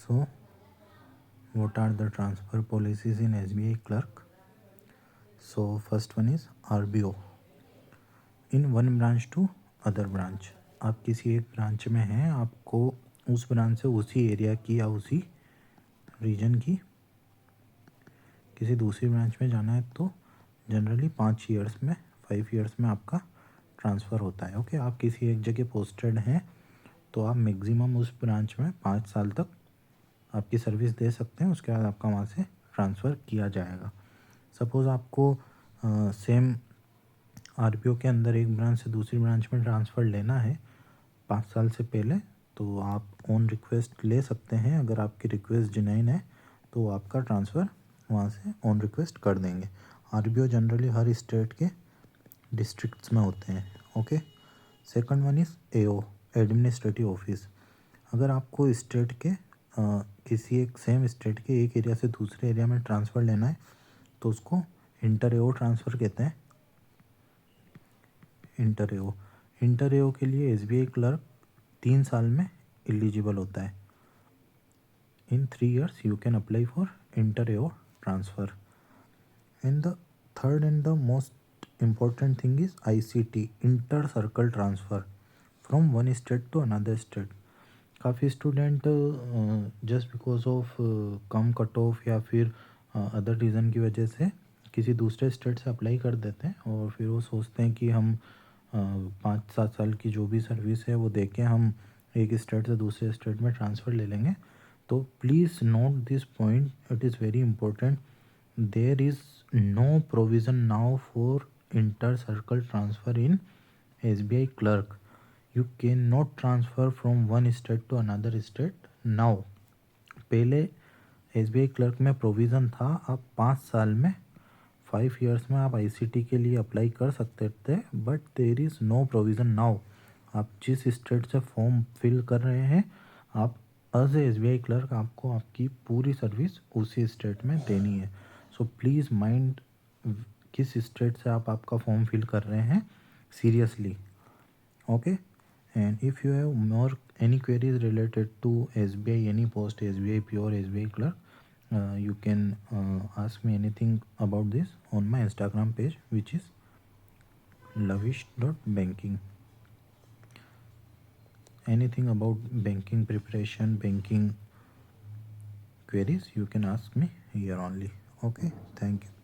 So what are the transfer policies in SBI clerk? So first one is RBO, in one branch to other branch. आप किसी एक branch में हैं, आपको उस ब्रांच से उसी एरिया की या उसी रीजन की किसी दूसरी ब्रांच में जाना है तो जनरली 5 ईयर्स में आपका ट्रांसफ़र होता है। ओके, आप किसी एक जगह पोस्टेड हैं तो आप मैक्सिमम उस ब्रांच में 5 साल तक आपकी सर्विस दे सकते हैं, उसके बाद आपका वहाँ से ट्रांसफ़र किया जाएगा। सपोज़ आपको सेम आरपीओ के अंदर एक ब्रांच से दूसरी ब्रांच में ट्रांसफ़र लेना है 5 साल से पहले, तो आप ऑन रिक्वेस्ट ले सकते हैं। अगर आपकी रिक्वेस्ट जेन्युइन है तो आपका ट्रांसफ़र वहाँ से ऑन रिक्वेस्ट कर देंगे। आरबीओ जनरली हर स्टेट के डिस्ट्रिक्ट्स में होते हैं। Okay, second one is AO, administrative office. अगर आपको स्टेट के किसी एक सेम स्टेट के एक एरिया से दूसरे एरिया में ट्रांसफ़र लेना है तो उसको इंटर एओ ट्रांसफ़र कहते हैं। इंटर एओ के लिए एसबीआई क्लर्क 3 साल में एलिजिबल होता है। इन 3 years you can apply for inter AO transfer. And the third and the most important thing is ICT, inter circle transfer from one state to another state. काफ़ी student just because of come cut off या फिर other reason की वजह से किसी दूसरे state से apply कर देते हैं और फिर वो सोचते हैं कि हम 5-7 साल की जो भी सर्विस है वो देके हम एक स्टेट से दूसरे स्टेट में ट्रांसफ़र ले लेंगे। तो please note this point, it is very important. There is no provision now for inter circle transfer in SBI clerk. You can not transfer from one state to another state now. पहले SBI clerk में provision था, आप 5 साल में 5 years में आप ICT के लिए अप्लाई कर सकते थे, but there is no provision now. आप जिस स्टेट से फॉर्म फिल कर रहे हैं, आप एज ए SBI क्लर्क आपको आपकी पूरी सर्विस उसी स्टेट में देनी है। सो प्लीज़ माइंड किस स्टेट से आप आपका फॉर्म फिल कर रहे हैं seriously. Okay, and if you have more any queries related to SBI, any post, SBI PO or SBI clerk, you can ask me anything about this on my Instagram page, which is lavish.banking. Anything about banking preparation, banking queries, you can ask me here only. Okay, thank you.